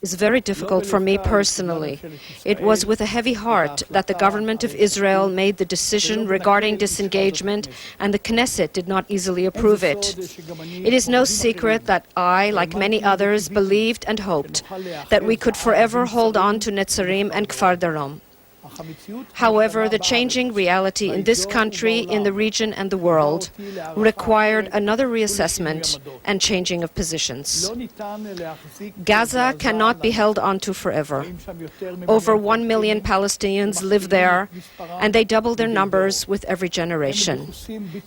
is very difficult for me personally. It was with a heavy heart that the government of Israel made the decision regarding disengagement, and the Knesset did not easily approve it. It is no secret that I, like many others, believed and hoped that we could forever hold on to Netzarim and Kfar Darom. However, the changing reality in this country, in the region and the world required another reassessment and changing of positions. Gaza cannot be held onto forever. Over 1 million Palestinians live there, and they double their numbers with every generation.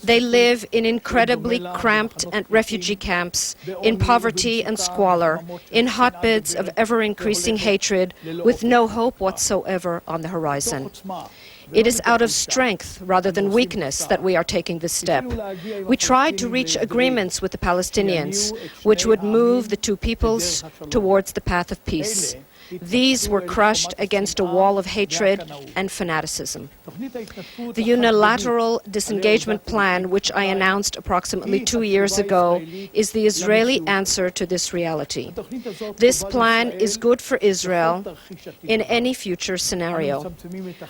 They live in incredibly cramped and refugee camps, in poverty and squalor, in hotbeds of ever-increasing hatred, with no hope whatsoever on the horizon. It is out of strength rather than weakness that we are taking this step. We tried to reach agreements with the Palestinians, which would move the two peoples towards the path of peace. These were crushed against a wall of hatred and fanaticism. The unilateral disengagement plan, which I announced approximately 2 years ago, is the Israeli answer to this reality. This plan is good for Israel in any future scenario.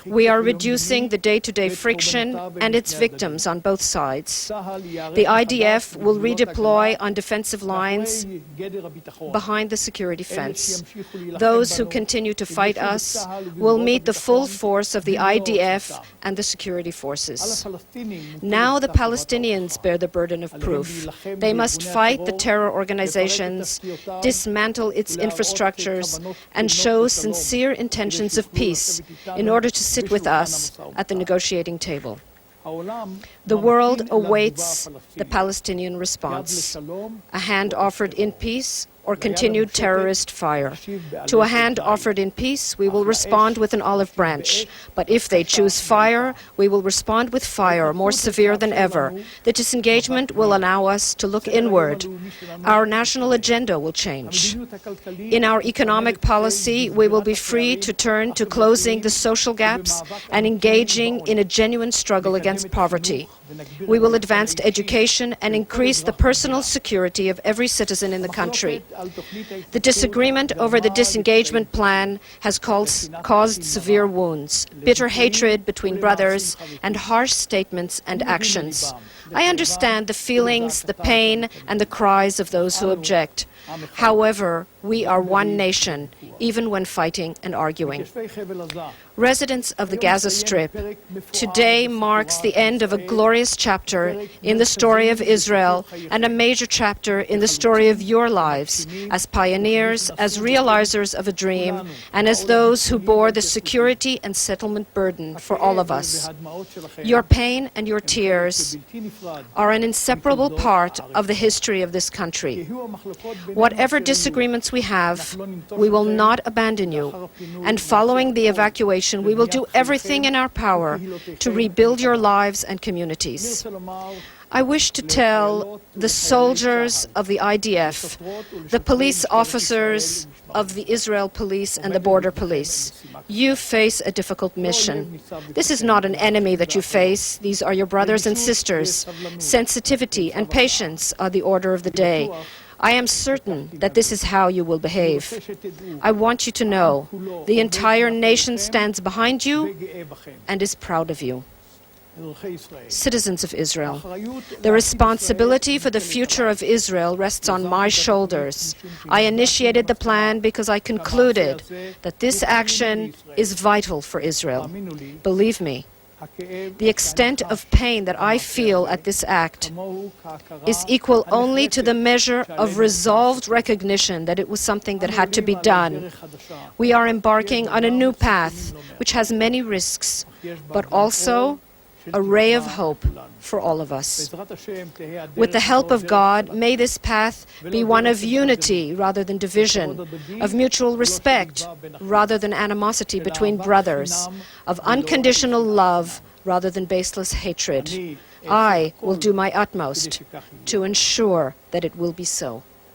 We are reducing the day-to-day friction and its victims on both sides. The IDF will redeploy on defensive lines behind the security fence. Those who continue to fight us will meet the full force of the IDF and the security forces. Now the Palestinians bear the burden of proof. They must fight the terror organizations, dismantle its infrastructures, and show sincere intentions of peace in order to sit with us at the negotiating table. The world awaits the Palestinian response, a hand offered in peace or continued terrorist fire. To a hand offered in peace, we will respond with an olive branch. But if they choose fire, we will respond with fire, more severe than ever. The disengagement will allow us to look inward. Our national agenda will change. In our economic policy, we will be free to turn to closing the social gaps and engaging in a genuine struggle against poverty. We will advance education and increase the personal security of every citizen in the country. The disagreement over the disengagement plan has caused severe wounds, bitter hatred between brothers, and harsh statements and actions. I understand the feelings, the pain, and the cries of those who object. However, we are one nation, even when fighting and arguing. Residents of the Gaza Strip, today marks the end of a glorious chapter in the story of Israel and a major chapter in the story of your lives as pioneers, as realizers of a dream, and as those who bore the security and settlement burden for all of us. Your pain and your tears are an inseparable part of the history of this country. Whatever disagreements we have, we will not abandon you, and following the evacuation, we will do everything in our power to rebuild your lives and communities. I wish to tell the soldiers of the IDF, the police officers of the Israel police and the border police, you face a difficult mission. This is not an enemy that you face. These are your brothers and sisters. Sensitivity and patience are the order of the day. I am certain that this is how you will behave. I want you to know the entire nation stands behind you and is proud of you. Citizens of Israel, the responsibility for the future of Israel rests on my shoulders. I initiated the plan because I concluded that this action is vital for Israel. Believe me, the extent of pain that I feel at this act is equal only to the measure of resolved recognition that it was something that had to be done. We are embarking on a new path, which has many risks, but also a ray of hope for all of us. With the help of God, may this path be one of unity rather than division, of mutual respect rather than animosity between brothers, of unconditional love rather than baseless hatred. I will do my utmost to ensure that it will be so.